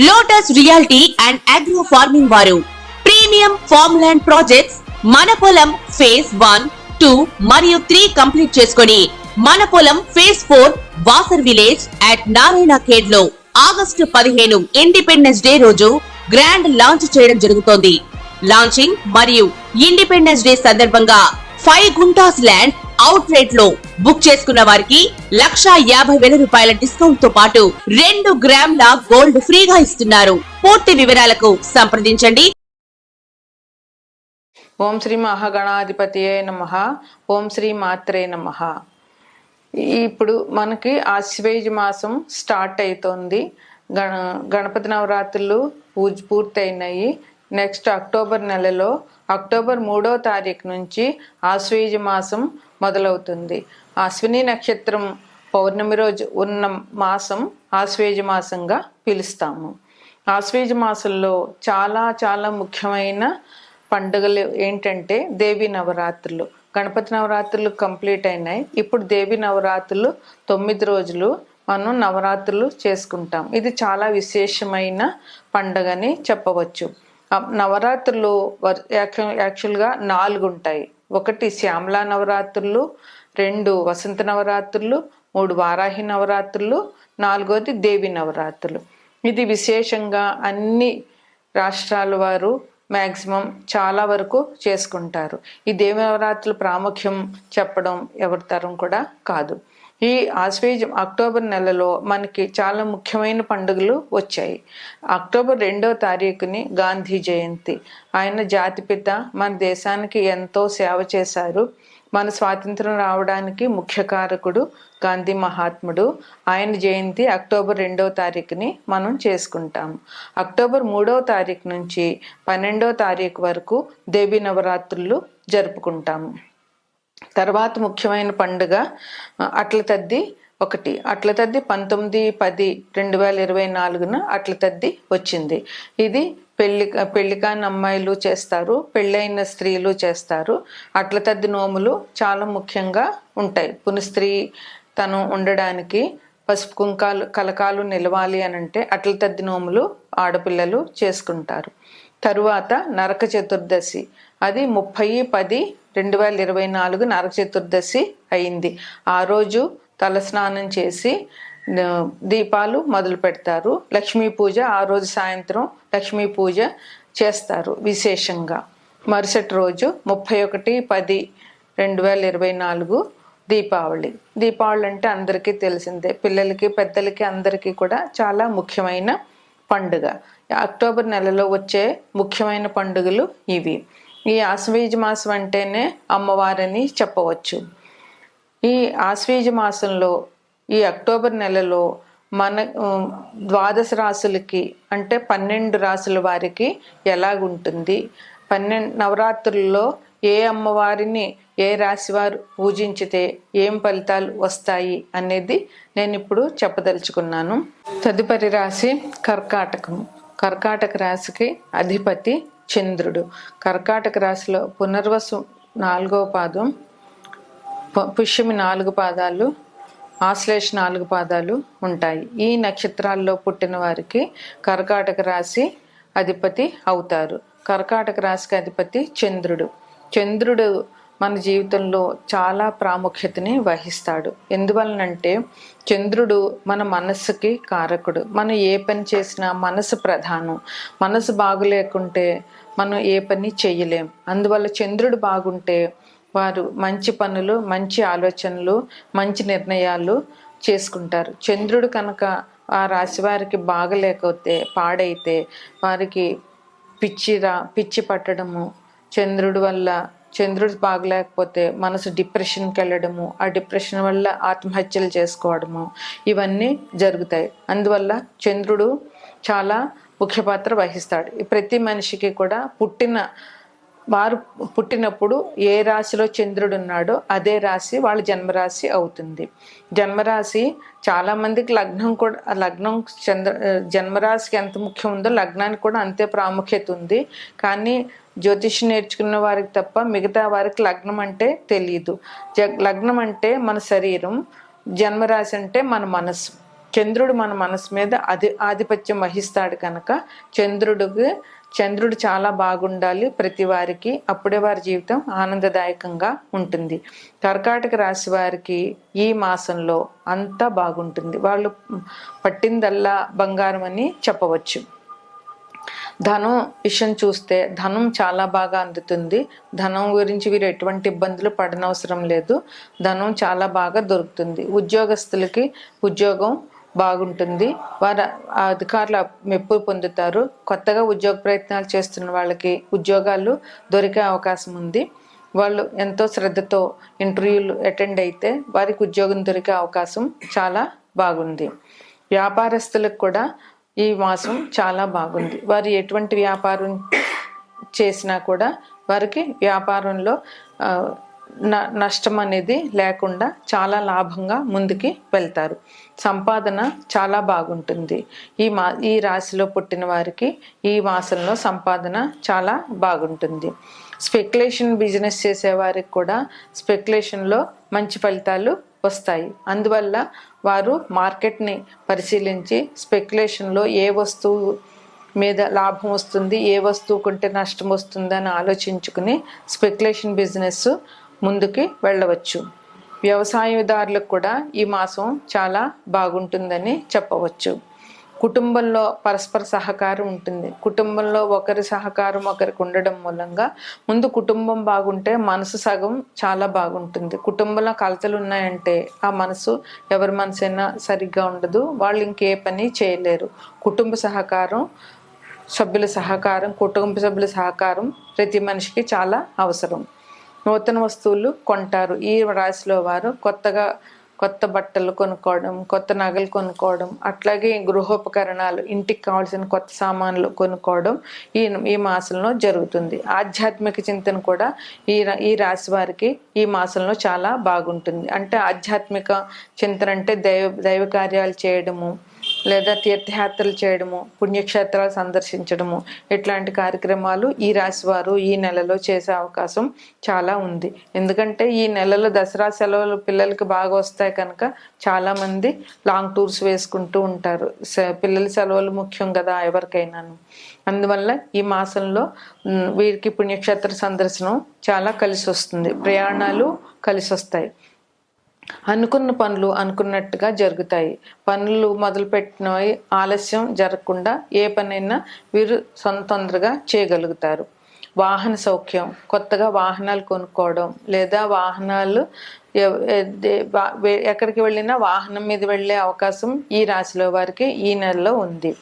Lotus reality and agro farming వారు premium farm land projects మన పొలం ఫేజ్ 1, 2 మరియు 3 కంప్లీట్ చేసుకొని మన పొలం phase 4 Wasar village at Narayana Khed లో ఆగస్టు 15 ఇండిపెండెన్స్ డే రోజు గ్రాండ్ లాంచ్ చేయడం జరుగుతోంది. లాంచింగ్ మరియు ఇండిపెండెన్స్ డే సందర్భంగా 5 గుంటాస్ ల్యాండ్ అవుట్ రేట్ లో బుక్ చేసుకున్న వారికి ₹1,50,000 డిస్కౌంట్ తో పాటు 2 గ్రాముల గోల్డ్ ఫ్రీగా ఇస్తున్నారు. పూర్తి వివరాలకు సంప్రదించండి. ఓం శ్రీ మహాగణాధిపతియే నమః. ఓం శ్రీ మాత్రే నమః. ఇప్పుడు మనకి ఆశ్వేజ మాసం స్టార్ట్ అవుతోంది. గణపతి నవరాత్రులు పూర్తయినాయి. నెక్స్ట్ అక్టోబర్ నెలలో అక్టోబర్ 3వ తారీఖు నుంచి ఆశ్వేజ మాసం మొదలవుతుంది. అశ్విని నక్షత్రం పౌర్ణమి రోజు ఉన్న మాసం ఆశ్వేజ మాసంగా పిలుస్తాము. ఆశ్వేజ మాసంలో చాలా చాలా ముఖ్యమైన పండుగలు ఏంటంటే దేవి నవరాత్రులు. గణపతి నవరాత్రులు కంప్లీట్ అయినాయి. ఇప్పుడు దేవి నవరాత్రులు 9 రోజులు మనం నవరాత్రులు చేసుకుంటాం. ఇది చాలా విశేషమైన పండుగని చెప్పవచ్చు. నవరాత్రులు యాక్చువల్గా 4 ఉంటాయి. 1 శ్యామలా నవరాత్రులు, 2 వసంత నవరాత్రులు, 3 వారాహి నవరాత్రులు, 4వది దేవి నవరాత్రులు. ఇది విశేషంగా అన్ని రాష్ట్రాల వారు మ్యాక్సిమం చాలా వరకు చేసుకుంటారు. ఈ దేవి నవరాత్రుల ప్రాముఖ్యం చెప్పడం ఎవరి తరం కూడా కాదు. ఈ ఆశ్వేజం అక్టోబర్ నెలలో మనకి చాలా ముఖ్యమైన పండుగలు వచ్చాయి. అక్టోబర్ 2వ తారీఖుని గాంధీ జయంతి. ఆయన జాతిపిత, మన దేశానికి ఎంతో సేవ చేశారు. మన స్వాతంత్రం రావడానికి ముఖ్య కారకుడు గాంధీ మహాత్ముడు. ఆయన జయంతి అక్టోబర్ 2వ తారీఖుని మనం చేసుకుంటాము. అక్టోబర్ 3వ తారీఖు నుంచి 12వ తారీఖు వరకు దేవి నవరాత్రులు జరుపుకుంటాము. తర్వాత ముఖ్యమైన పండుగ అట్ల తద్ది 1. అట్ల తద్ది 19/10/2024 అట్ల తద్ది వచ్చింది. ఇది పెళ్లికాని అమ్మాయిలు చేస్తారు, పెళ్ళైన స్త్రీలు చేస్తారు. అట్ల తద్ది నోములు చాలా ముఖ్యంగా ఉంటాయి. పునిస్త్రీ తను ఉండడానికి పసుపు కుంకాలు కలకాలు నిలవాలి అని అంటే అట్ల తద్ది నోములు ఆడపిల్లలు చేసుకుంటారు. తరువాత నరక చతుర్దశి. అది 30/10/2024 నరక చతుర్దశి అయింది. ఆ రోజు తలస్నానం చేసి దీపాలు మొదలు పెడతారు. లక్ష్మీ పూజ ఆ రోజు సాయంత్రం లక్ష్మీ పూజ చేస్తారు విశేషంగా. మరుసటి రోజు 31/10/2024 దీపావళి. దీపావళి అంటే అందరికీ తెలిసిందే. పిల్లలకి పెద్దలకి అందరికీ కూడా చాలా ముఖ్యమైన పండుగ. అక్టోబర్ నెలలో వచ్చే ముఖ్యమైన పండుగలు ఇవి. ఈ ఆశ్వేజ మాసం అంటేనే అమ్మవారని చెప్పవచ్చు. ఈ ఆశ్వేజ మాసంలో ఈ అక్టోబర్ నెలలో మన 12 రాసులకి అంటే 12 రాసుల వారికి ఎలాగుంటుంది, 12 నవరాత్రుల్లో ఏ అమ్మవారిని ఏ రాశి వారు పూజించితే ఏం ఫలితాలు వస్తాయి అనేది నేను ఇప్పుడు చెప్పదలుచుకున్నాను. తదుపరి రాశి కర్కాటకం. కర్కాటక రాశికి అధిపతి చంద్రుడు. కర్కాటక రాశిలో పునర్వసు 4వ పాదం, పుష్యమి 4 పాదాలు, ఆశ్లేష 4 పాదాలు ఉంటాయి. ఈ నక్షత్రాల్లో పుట్టిన వారికి కర్కాటక రాశి అధిపతి అవుతారు. కర్కాటక రాశికి అధిపతి చంద్రుడు. చంద్రుడు మన జీవితంలో చాలా ప్రాముఖ్యతని వహిస్తాడు. ఎందువలనంటే చంద్రుడు మన మనస్సుకి కారకుడు. మనం ఏ పని చేసినా మనసు ప్రధానం. మనసు బాగులేకుంటే మనం ఏ పని చెయ్యలేం. అందువల్ల చంద్రుడు బాగుంటే వారు మంచి పనులు, మంచి ఆలోచనలు, మంచి నిర్ణయాలు చేసుకుంటారు. చంద్రుడు కనుక ఆ రాశి వారికి బాగలేకపోతే, పాడైతే వారికి పిచ్చి పట్టడము, చంద్రుడు బాగలేకపోతే మనసు డిప్రెషన్కి వెళ్ళడము, ఆ డిప్రెషన్ వల్ల ఆత్మహత్యలు చేసుకోవడము, ఇవన్నీ జరుగుతాయి. అందువల్ల చంద్రుడు చాలా ముఖ్య పాత్ర వహిస్తాడు. ప్రతి మనిషికి కూడా వారు పుట్టినప్పుడు ఏ రాశిలో చంద్రుడు ఉన్నాడో అదే రాశి వాళ్ళ జన్మరాశి అవుతుంది. జన్మరాశి చాలా మందికి లగ్నం జన్మరాశికి ఎంత ముఖ్యం ఉందో లగ్నానికి కూడా అంతే ప్రాముఖ్యత ఉంది. కానీ జ్యోతిషం నేర్చుకున్న వారికి తప్ప మిగతా వారికి లగ్నం అంటే తెలియదు. లగ్నం అంటే మన శరీరం, జన్మరాశి అంటే మన మనసు. చంద్రుడు మన మనసు మీద ఆధిపత్యం వహిస్తాడు కనుక చంద్రుడు చాలా బాగుండాలి ప్రతి వారికి, అప్పుడే వారి జీవితం ఆనందదాయకంగా ఉంటుంది. కర్కాటక రాశి వారికి ఈ మాసంలో అంతా బాగుంటుంది. వాళ్ళు పట్టిందల్లా బంగారం అని చెప్పవచ్చు. ధనం విషయం చూస్తే ధనం చాలా బాగా అందుతుంది. ధనం గురించి వీరు ఎటువంటి ఇబ్బందులు పడనవసరం లేదు. ధనం చాలా బాగా దొరుకుతుంది. ఉద్యోగస్తులకి ఉద్యోగం బాగుంటుంది. వారు అధికారుల మెప్పు పొందుతారు. కొత్తగా ఉద్యోగ ప్రయత్నాలు చేస్తున్న వాళ్ళకి ఉద్యోగాలు దొరికే అవకాశం ఉంది. వాళ్ళు ఎంతో శ్రద్ధతో ఇంటర్వ్యూలు అటెండ్ అయితే వారికి ఉద్యోగం దొరికే అవకాశం చాలా బాగుంది. వ్యాపారస్తులకు కూడా ఈ మాసం చాలా బాగుంది. వారు ఎటువంటి వ్యాపారం చేసినా కూడా వారికి వ్యాపారంలో నష్టం అనేది లేకుండా చాలా లాభంగా ముందుకి వెళ్తారు. సంపాదన చాలా బాగుంటుంది. ఈ రాశిలో పుట్టిన వారికి ఈ మాసంలో సంపాదన చాలా బాగుంటుంది. స్పెక్యులేషన్ బిజినెస్ చేసే వారికి కూడా స్పెక్యులేషన్లో మంచి ఫలితాలు వస్తాయి. అందువల్ల వారు మార్కెట్ని పరిశీలించి స్పెక్యులేషన్లో ఏ వస్తువు మీద లాభం వస్తుంది, ఏ వస్తువు కొంటే నష్టం వస్తుంది అని ఆలోచించుకుని స్పెక్యులేషన్ బిజినెస్ ముందుకి వెళ్ళవచ్చు. వ్యవసాయదారులకు కూడా ఈ మాసం చాలా బాగుంటుందని చెప్పవచ్చు. కుటుంబంలో పరస్పర సహకారం ఉంటుంది. కుటుంబంలో ఒకరి సహకారం ఒకరికి ఉండడం మూలంగా ముందు కుటుంబం బాగుంటే మనసు సగం చాలా బాగుంటుంది. కుటుంబంలో కలతలు ఉన్నాయంటే ఆ మనసు ఎవరి మనసైనా సరిగ్గా ఉండదు. వాళ్ళు ఇంకే పని చేయలేరు. కుటుంబ సహకారం, కుటుంబ సభ్యుల సహకారం ప్రతి మనిషికి చాలా అవసరం. నూతన వస్తువులు కొంటారు. ఈ రాశిలో వారు కొత్త బట్టలు కొనుక్కోవడం, కొత్త నగలు కొనుక్కోవడం, అట్లాగే గృహోపకరణాలు, ఇంటికి కావాల్సిన కొత్త సామాన్లు కొనుక్కోవడం ఈ మాసంలో జరుగుతుంది. ఆధ్యాత్మిక చింతన కూడా ఈ రాశి వారికి ఈ మాసంలో చాలా బాగుంటుంది. అంటే ఆధ్యాత్మిక చింతన అంటే దైవ కార్యాలు చేయడము, లేదా తీర్థయాత్రలు చేయడము, పుణ్యక్షేత్రాలు సందర్శించడము, ఇట్లాంటి కార్యక్రమాలు ఈ రాశి వారు ఈ నెలలో చేసే అవకాశం చాలా ఉంది. ఎందుకంటే ఈ నెలలో దసరా సెలవులు పిల్లలకి బాగా వస్తాయి కనుక చాలామంది లాంగ్ టూర్స్ వేసుకుంటూ ఉంటారు. పిల్లల సెలవులు ముఖ్యం కదా ఎవరికైనాను. అందువల్ల ఈ మాసంలో వీరికి పుణ్యక్షేత్ర సందర్శనం చాలా కలిసి వస్తుంది. ప్రయాణాలు కలిసి వస్తాయి. అనుకున్న పనులు అనుకున్నట్టుగా జరుగుతాయి. పనులు మొదలుపెట్టినవి ఆలస్యం జరగకుండా ఏ పనైనా వీరు తొందరగా చేయగలుగుతారు. వాహన సౌఖ్యం, కొత్తగా వాహనాలు కొనుక్కోవడం, లేదా వాహనాలు ఎక్కడికి వెళ్ళినా వాహనం మీద వెళ్ళే అవకాశం ఈ రాశిలో వారికి ఈ నెలలో ఉంది.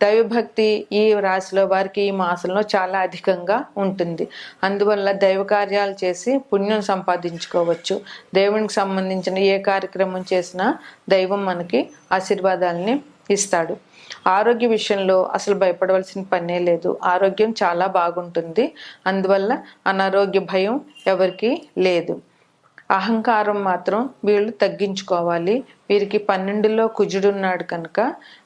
దైవభక్తి ఈ రాశిలో వారికి ఈ మాసంలో చాలా అధికంగా ఉంటుంది. అందువల్ల దైవ కార్యాలు చేసి పుణ్యం సంపాదించుకోవచ్చు. దేవునికి సంబంధించిన ఏ కార్యక్రమం చేసినా దైవం మనకి ఆశీర్వాదాలని ఇస్తాడు. ఆరోగ్య విషయంలో అసలు భయపడవలసిన పనే లేదు. ఆరోగ్యం చాలా బాగుంటుంది. అందువల్ల అనారోగ్య భయం ఎవరికి లేదు. అహంకారం మాత్రం వీళ్ళు తగ్గించుకోవాలి. వీరికి 12లో కుజుడున్నాడు కనుక,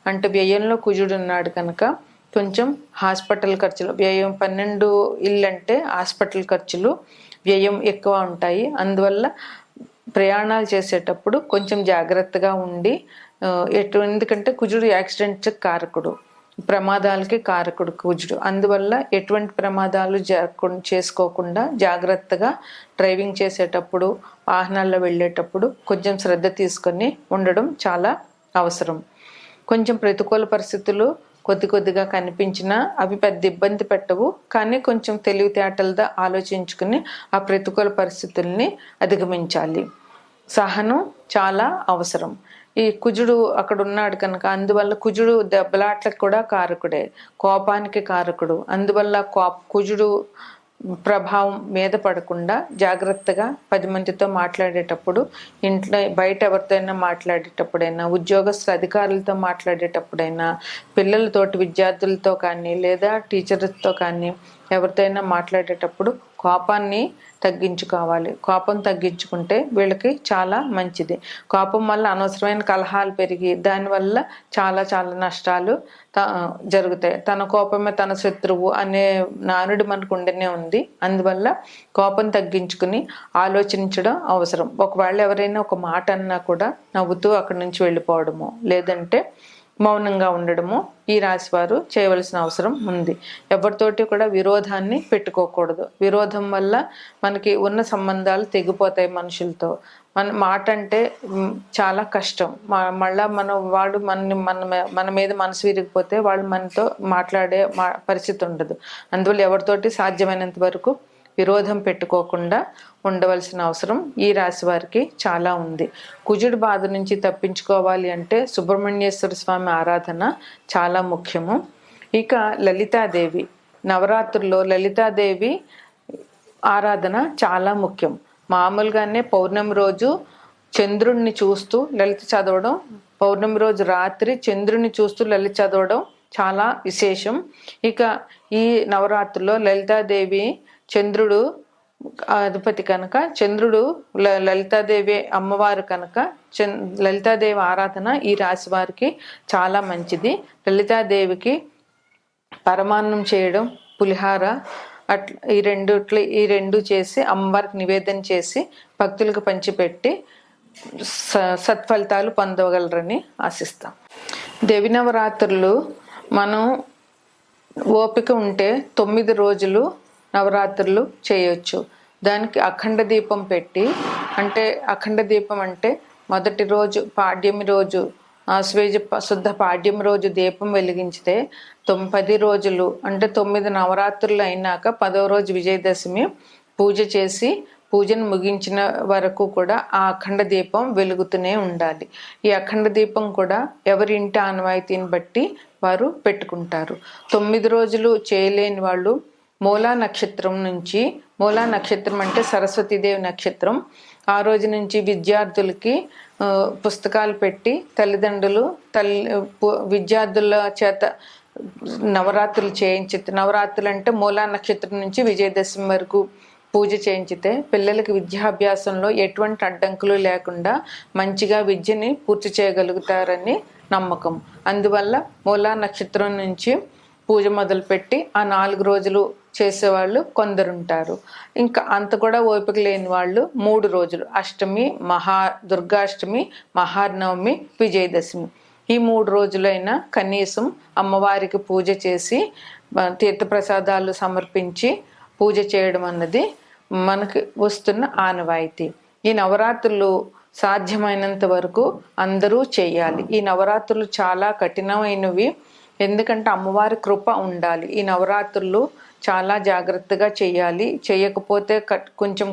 అంటే వ్యయంలో కుజుడున్నాడు కనుక కొంచెం హాస్పిటల్ ఖర్చులు, వ్యయం 12 ఇల్లు అంటే హాస్పిటల్ ఖర్చులు వ్యయం ఎక్కువ ఉంటాయి. అందువల్ల ప్రయాణాలు చేసేటప్పుడు కొంచెం జాగ్రత్తగా ఉండి ఎందుకంటే కుజుడు యాక్సిడెంట్ కారకుడు, ప్రమాదాలకి కారకుడు కుజుడు. అందువల్ల ఎటువంటి ప్రమాదాలు చేసుకోకుండా జాగ్రత్తగా డ్రైవింగ్ చేసేటప్పుడు, వాహనాల్లో వెళ్ళేటప్పుడు కొంచెం శ్రద్ధ తీసుకొని ఉండడం చాలా అవసరం. కొంచెం ప్రతికూల పరిస్థితులు కొద్దిగా కనిపించినా అవి పెద్ద ఇబ్బంది పెట్టవు. కానీ కొంచెం తెలివితేటలతో ఆలోచించుకుని ఆ ప్రతికూల పరిస్థితుల్ని అధిగమించాలి. సహనం చాలా అవసరం. ఈ కుజుడు అక్కడ ఉన్నాడు కనుక అందువల్ల కుజుడు దెబ్బలాట్లకు కూడా కారకుడే, కోపానికి కారకుడు. అందువల్ల కుజుడు ప్రభావం మీద పడకుండా జాగ్రత్తగా 10 మందితో మాట్లాడేటప్పుడు, ఇంట్లో బయట ఎవరితోనైనా మాట్లాడేటప్పుడైనా, ఉద్యోగస్తుల అధికారులతో మాట్లాడేటప్పుడైనా, పిల్లలతోటి విద్యార్థులతో కానీ లేదా టీచర్లతో కానీ ఎవరితో అయినా మాట్లాడేటప్పుడు కోపాన్ని తగ్గించుకోవాలి. కోపం తగ్గించుకుంటే వీళ్ళకి చాలా మంచిది. కోపం వల్ల అనవసరమైన కలహాలు పెరిగి దానివల్ల చాలా చాలా నష్టాలు జరుగుతాయి. తన కోపమే తన శత్రువు అనే నానుడి మనకు ఉండనే ఉంది. అందువల్ల కోపం తగ్గించుకుని ఆలోచించడం అవసరం. ఒకవేళ ఎవరైనా ఒక మాట అన్నా కూడా నవ్వుతూ అక్కడి నుంచి వెళ్ళిపోవడము, లేదంటే మౌనంగా ఉండడము ఈ రాశి వారు చేయవలసిన అవసరం ఉంది. ఎవరితోటి కూడా విరోధాన్ని పెట్టుకోకూడదు. విరోధం వల్ల మనకి ఉన్న సంబంధాలు తెగిపోతాయి. మనుషులతో మన మాట అంటే చాలా కష్టం. మళ్ళా వాడు మన మీద మనసు విరిగిపోతే వాళ్ళు మనతో మాట్లాడే పరిస్థితి ఉండదు. అందువల్ల ఎవరితోటి సాధ్యమైనంత వరకు విరోధం పెట్టుకోకుండా ఉండవలసిన అవసరం ఈ రాశి వారికి చాలా ఉంది. కుజుడి బాధ నుంచి తప్పించుకోవాలి అంటే సుబ్రహ్మణ్యేశ్వర స్వామి ఆరాధన చాలా ముఖ్యము. ఇక లలితాదేవి, నవరాత్రుల్లో లలితాదేవి ఆరాధన చాలా ముఖ్యం. మామూలుగానే పౌర్ణమి రోజు చంద్రుణ్ణి చూస్తూ లలిత చదవడం, పౌర్ణమి రోజు రాత్రి చంద్రుని చూస్తూ లలిత చదవడం చాలా విశేషం. ఇక ఈ నవరాత్రుల్లో లలితాదేవి చంద్రుడు అధిపతి కనుక, చంద్రుడు లలితాదేవి అమ్మవారు కనుక లలితాదేవి ఆరాధన ఈ రాశి వారికి చాలా మంచిది. లలితాదేవికి పరమాన్నం చేయడం, పులిహార అట్లా ఈ రెండు చేసి అమ్మవారికి నివేదన చేసి భక్తులకు పంచిపెట్టి సత్ఫలితాలు పొందగలరని ఆశిస్తాం. దేవి నవరాత్రులు మనం ఓపిక ఉంటే 9 రోజులు నవరాత్రులు చేయొచ్చు. దానికి అఖండ దీపం పెట్టి, అంటే అఖండ దీపం అంటే మొదటి రోజు పాడ్యమి రోజు ఆశ్వేజ శుద్ధ పాడ్యమి రోజు దీపం వెలిగించితే 10 రోజులు అంటే 9 నవరాత్రులు అయినాక 10వ రోజు విజయదశమి పూజ చేసి పూజను ముగించిన వరకు కూడా ఆ అఖండ దీపం వెలుగుతూనే ఉండాలి. ఈ అఖండ దీపం కూడా ఎవరి ఇంటి ఆనవాయితీని బట్టి వారు పెట్టుకుంటారు. 9 రోజులు చేయలేని వాళ్ళు మూలా నక్షత్రం నుంచి, మూలా నక్షత్రం అంటే సరస్వతీదేవి నక్షత్రం, ఆ రోజు నుంచి విద్యార్థులకి పుస్తకాలు పెట్టి తల్లిదండ్రులు విద్యార్థుల చేత నవరాత్రులు చేయించి, నవరాత్రులు అంటే మూలా నక్షత్రం నుంచి విజయదశమి వరకు పూజ చేయించితే పిల్లలకి విద్యాభ్యాసంలో ఎటువంటి అడ్డంకులు లేకుండా మంచిగా విద్యని పూర్తి చేయగలుగుతారని నమ్మకం. అందువల్ల మూలా నక్షత్రం నుంచి పూజ మొదలుపెట్టి ఆ 4 రోజులు చేసేవాళ్ళు కొందరుంటారు. ఇంకా అంత కూడా ఓపిక లేని వాళ్ళు 3 రోజులు, అష్టమి, దుర్గాష్టమి, మహానవమి, విజయదశమి, ఈ 3 రోజులైనా కనీసం అమ్మవారికి పూజ చేసి తీర్థప్రసాదాలు సమర్పించి పూజ చేయడం అన్నది మనకి వస్తున్న ఆనవాయితీ. ఈ నవరాత్రులు సాధ్యమైనంత వరకు అందరూ చేయాలి. ఈ నవరాత్రులు చాలా కఠినమైనవి, ఎందుకంటే అమ్మవారి కృప ఉండాలి. ఈ నవరాత్రులు చాలా జాగ్రత్తగా చేయాలి. చేయకపోతే కొంచెం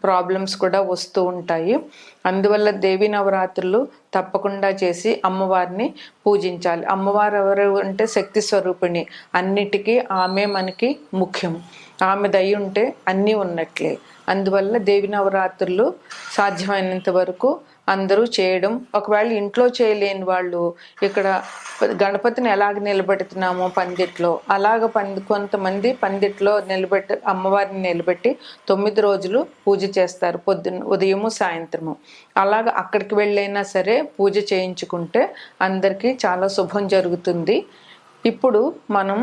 ప్రాబ్లమ్స్ కూడా వస్తూ ఉంటాయి. అందువల్ల దేవి నవరాత్రులు తప్పకుండా చేసి అమ్మవారిని పూజించాలి. అమ్మవారు ఎవరు అంటే శక్తి స్వరూపిణి, అన్నిటికీ ఆమె మనకి ముఖ్యం. ఆమె దయ ఉంటే అన్నీ ఉన్నట్లే. అందువల్ల దేవి నవరాత్రులు సాధ్యమైనంత వరకు అందరూ చేయడం. ఒకవేళ ఇంట్లో చేయలేని వాళ్ళు ఇక్కడ గణపతిని ఎలాగ నిలబెడుతున్నామో పందిట్లో, అలాగ కొంతమంది పందిట్లో అమ్మవారిని నిలబెట్టి 9 రోజులు పూజ చేస్తారు, ఉదయము సాయంత్రము. అలాగ అక్కడికి వెళ్ళైనా సరే పూజ చేయించుకుంటే అందరికీ చాలా శుభం జరుగుతుంది. ఇప్పుడు మనం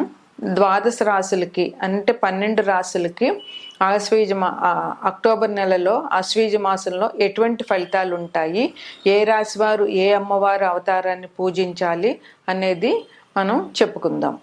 12 రాశులకి అంటే 12 రాశులకి అక్టోబర్ నెలలో ఆశ్వీజ మాసంలో ఎటువంటి ఫలితాలు ఉంటాయి, ఏ రాశి వారు ఏ అమ్మవారు అవతారాన్ని పూజించాలి అనేది మనం చెప్పుకుందాం.